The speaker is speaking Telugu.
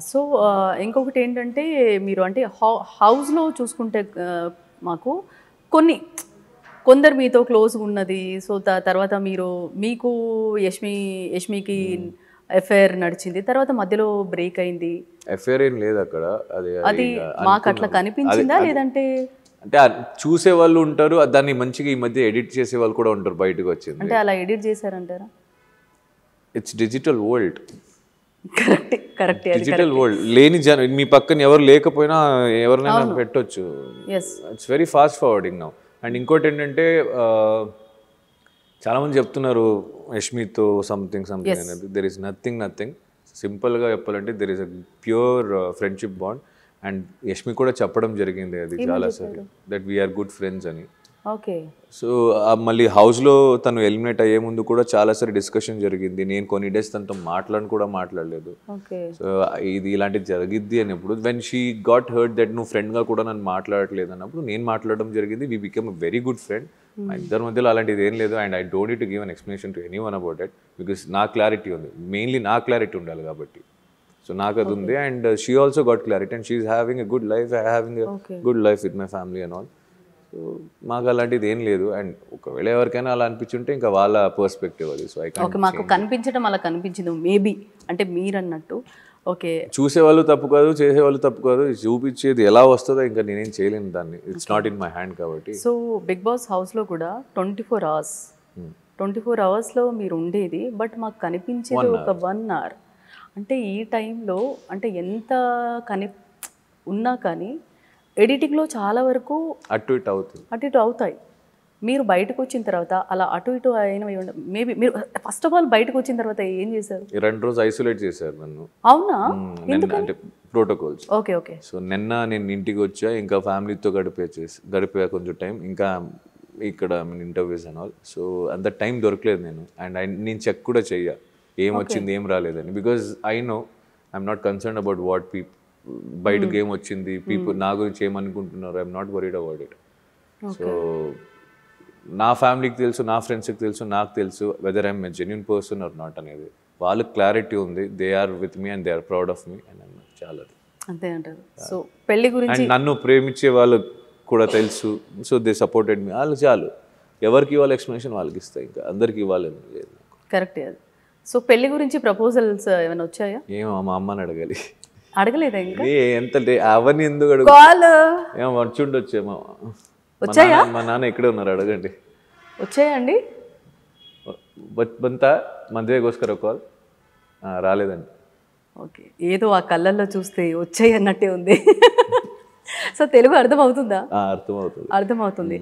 సో, ఇంకొకటేంటంటే మీరు అంటే హౌస్‌లో చూసుకుంటే మాకు కొన్ని కొందరు మీతో క్లోజ్‌గున్నది. సో, తర్వాత మీకు యష్మికి అఫైర్ నడిచింది. తర్వాత మధ్యలో బ్రేక్ అయింది. అఫేర్ ఏం లేదు అక్కడ. అది అది ఇక మాకట్లా అనుకున్నాం. కనిపించిందా? అది లేదంటే అంటే చూసేవాళ్ళు ఉంటారు. దాన్ని మంచిగా ఈ మధ్య ఎడిట్ చేసేవాళ్ళు కూడా ఉంటారు బయటకొచ్చింది. అంటే అలా ఎడిట్ చేశారంటారా? It's digital world. కరెక్టే. అది డిజిటల్ వరల్డ్. లేని మీ పక్కన ఎవరు లేకపోయినా ఎవరినైనా పెట్టొచ్చు. Yes. It's very fast forwarding now. And ఇంకోటి ఏంటంటే చాలామంది చెప్తున్నారు యష్మితో సంథింగ్ అనేది. There is nothing. సింపుల్గా చెప్పాలంటే there is a pure friendship bond. And Yashmi కూడా చెప్పడం జరిగింది అది చాలాసార్లు, దట్ వీఆర్ గుడ్ ఫ్రెండ్స్ అని. ఓకే. సో మళ్ళీ హౌస్లో తను ఎలిమినేట్ అయ్యే ముందు కూడా చాలాసార్లు డిస్కషన్ జరిగింది. నేను కొన్ని డేస్ తనతో మాట్లాడలేదు. సో ఇది ఇలాంటిది జరిగిద్ది అన్నప్పుడు when she got hurt that నువ్వు ఫ్రెండ్గా కూడా నన్ను మాట్లాడట్లేదు అన్నప్పుడు నేను మాట్లాడడం జరిగింది. We become a very good friend. మా ఇద్దరి మధ్యలో అలాంటిది ఏం లేదు. And I don't need to give an explanation to any one about it, because నా క్లారిటీ ఉంది. మెయిన్లీ నా క్లారిటీ ఉండాలి కాబట్టి. సో నాకు అది ఉంది. And she also got clarity and she is having a good life, having a good life with my family and all. So మాకు అలాంటిది ఏం లేదు. అండ్ ఒకవేళ ఎవరికైనా అలా అనిపించుంటే ఇంకా వాళ్ళ పర్స్పెక్టివ్ అది. సో ఓకే, మాకు కనిపించడం అలా కనిపించింది మేబీ, అంటే మీరన్నట్టు. ఓకే, చూసేవాళ్ళు తప్పు కాదు, చేసేవాళ్ళు తప్పు కాదు. చూపించేది ఎలా వస్తుందో ఇంకా నేనేం చేయలేను దాన్ని. It's not in my hand కాబట్టి. సో బిగ్ బాస్ హౌస్లో కూడా 24 hours 24 hours మీరు ఉండేది. బట్ మాకు కనిపించేది ఒక 1 hour. అంటే ఈ టైంలో అంటే ఎంత ఉన్నా కానీ ఎడిటింగ్లో చాలా వరకు అటు ఇటు అవుతాయి. మీరు బయటకు వచ్చిన తర్వాత అలా అటు ఇటు అయినవి మేబీ మీరు ఫస్ట్ ఆఫ్ ఆల్ బయటకు వచ్చిన తర్వాత ఏం చేశారు? 2 రోజులు ఐసోలేట్ చేశారు నన్ను. అవునా? అంటే ప్రోటోకాల్స్. ఓకే. సో నిన్న నేను ఇంటికి వచ్చా, ఇంకా ఫ్యామిలీతో గడిపా కొంచెం టైం, ఇంకా ఇక్కడ ఇంటర్వ్యూస్ అండ్ ఆల్. సో అంత టైం దొరకలేదు నేను. అండ్ నేను చెక్ కూడా చెయ్య ఏం వచ్చింది ఏం రాలేదని, because I know I'm not concern about what బయటకు ఏం వచ్చింది, పీపుల్ నా గురించి ఏమనుకుంటున్నారు. I'm not worried about it. So నా ఫ్యామిలీకి తెలుసు, నా ఫ్రెండ్స్కి తెలుసు, నాకు తెలుసు whether I'm a genuine person or not అనేది. వాళ్ళకి క్లారిటీ ఉంది. They are with me and they are proud of me and చాలా అంతే అంటారు. సో పెళ్లి గురించి అండ్ నన్ను ప్రేమించే వాళ్ళు కూడా తెలుసు. So they supported me. వాళ్ళు చాలు. ఎవరికి ఇవ్వాలి ఎక్స్ప్లెనేషన్ వాళ్ళకి ఇస్తాయి, ఇంకా అందరికి ఇవ్వాలని లేదు. కరెక్టే అది. సో పెళ్లి గురించి ప్రపోజల్స్ ఏమైనా వచ్చాయా? ఏమో మా అమ్మని అడగాలి. అడగలేదా ఇంకా? ఎంత అవన్నీ ఎందుకు అడుగు, ఏమో వచ్చి ఉండొచ్చేమో. వచ్చాయా? మా నాన్న ఇక్కడే ఉన్నారు, అడగండి. వచ్చాయండి? బంత మధ్యಗೋಸ್ಕರ కాల్ రాలేదండి. ఓకే, ఏదో ఆ కళ్ళల్లో చూస్తే వచ్చాయి అన్నట్టే ఉంది. సో తెలుగు అర్థమవుతుందా? అర్థమవుతుంది.